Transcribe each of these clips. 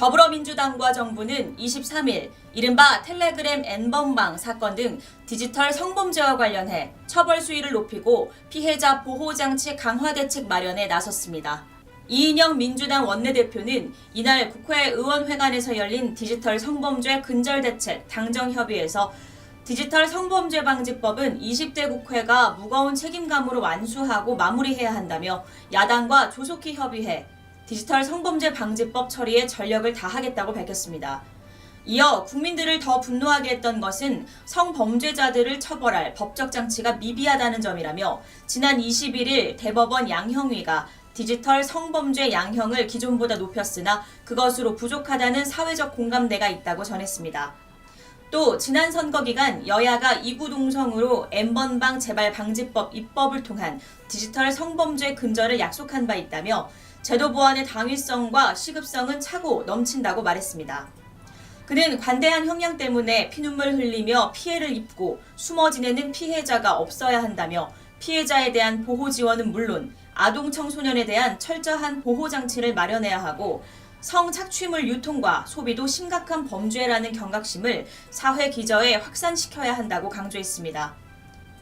더불어민주당과 정부는 23일 이른바 텔레그램 N번방 사건 등 디지털 성범죄와 관련해 처벌 수위를 높이고 피해자 보호장치 강화 대책 마련에 나섰습니다. 이인영 민주당 원내대표는 이날 국회 의원회관에서 열린 디지털 성범죄 근절대책 당정협의회에서 디지털 성범죄 방지법은 20대 국회가 무거운 책임감으로 완수하고 마무리해야 한다며 야당과 조속히 협의해 디지털 성범죄 방지법 처리에 전력을 다하겠다고 밝혔습니다. 이어 국민들을 더 분노하게 했던 것은 성범죄자들을 처벌할 법적 장치가 미비하다는 점이라며 지난 21일 대법원 양형위가 디지털 성범죄 양형을 기존보다 높였으나 그것으로 부족하다는 사회적 공감대가 있다고 전했습니다. 또 지난 선거 기간 여야가 이구동성으로 N번방 재발 방지법 입법을 통한 디지털 성범죄 근절을 약속한 바 있다며 제도 보완의 당위성과 시급성은 차고 넘친다고 말했습니다. 그는 관대한 형량 때문에 피눈물 흘리며 피해를 입고 숨어 지내는 피해자가 없어야 한다며 피해자에 대한 보호 지원은 물론 아동 청소년에 대한 철저한 보호 장치를 마련해야 하고 성착취물 유통과 소비도 심각한 범죄라는 경각심을 사회 기저에 확산시켜야 한다고 강조했습니다.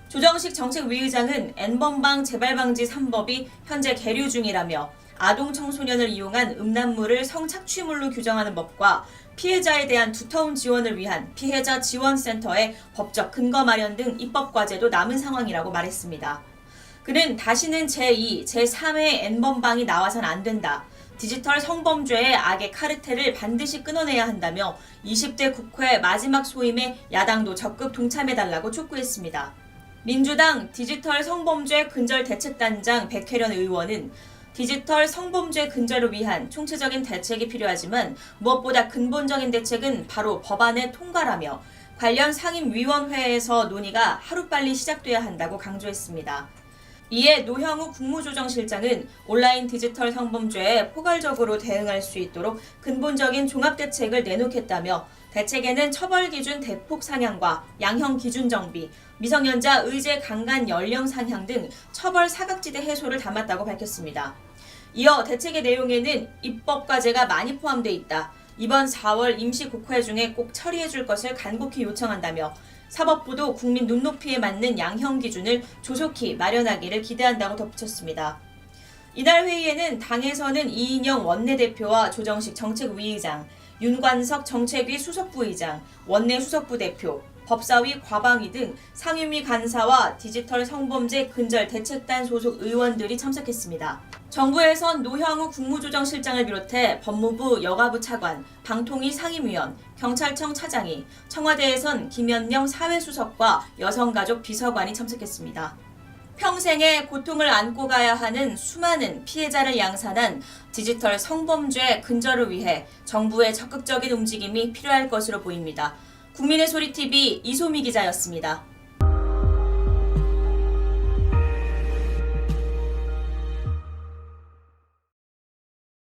조정식 정책위의장은 N번방 재발방지 3법이 현재 계류 중이라며 아동 청소년을 이용한 음란물을 성착취물로 규정하는 법과 피해자에 대한 두터운 지원을 위한 피해자 지원센터의 법적 근거 마련 등 입법 과제도 남은 상황이라고 말했습니다. 그는 다시는 제2, 제3의 N번방이 나와선 안 된다. 디지털 성범죄의 악의 카르텔을 반드시 끊어내야 한다며 20대 국회 마지막 소임에 야당도 적극 동참해달라고 촉구했습니다. 민주당 디지털 성범죄 근절 대책단장 백혜련 의원은 디지털 성범죄 근절을 위한 총체적인 대책이 필요하지만 무엇보다 근본적인 대책은 바로 법안의 통과라며 관련 상임위원회에서 논의가 하루빨리 시작돼야 한다고 강조했습니다. 이에 노형우 국무조정실장은 온라인 디지털 성범죄에 포괄적으로 대응할 수 있도록 근본적인 종합대책을 내놓겠다며 대책에는 처벌기준 대폭 상향과 양형 기준 정비, 미성년자 의제 강간 연령 상향 등 처벌 사각지대 해소를 담았다고 밝혔습니다. 이어 대책의 내용에는 입법 과제가 많이 포함돼 있다. 이번 4월 임시국회 중에 꼭 처리해줄 것을 간곡히 요청한다며 사법부도 국민 눈높이에 맞는 양형 기준을 조속히 마련하기를 기대한다고 덧붙였습니다. 이날 회의에는 당에서는 이인영 원내대표와 조정식 정책위의장, 윤관석 정책위 수석부의장, 원내 수석부 대표, 법사위 과방위 등 상임위 간사와 디지털 성범죄 근절 대책단 소속 의원들이 참석했습니다. 정부에선 노형우 국무조정실장을 비롯해 법무부 여가부 차관, 방통위 상임위원, 경찰청 차장이, 청와대에선 김연명 사회수석과 여성가족 비서관이 참석했습니다. 평생의 고통을 안고 가야 하는 수많은 피해자를 양산한 디지털 성범죄 근절을 위해 정부의 적극적인 움직임이 필요할 것으로 보입니다. 국민의 소리 TV 이소미 기자였습니다.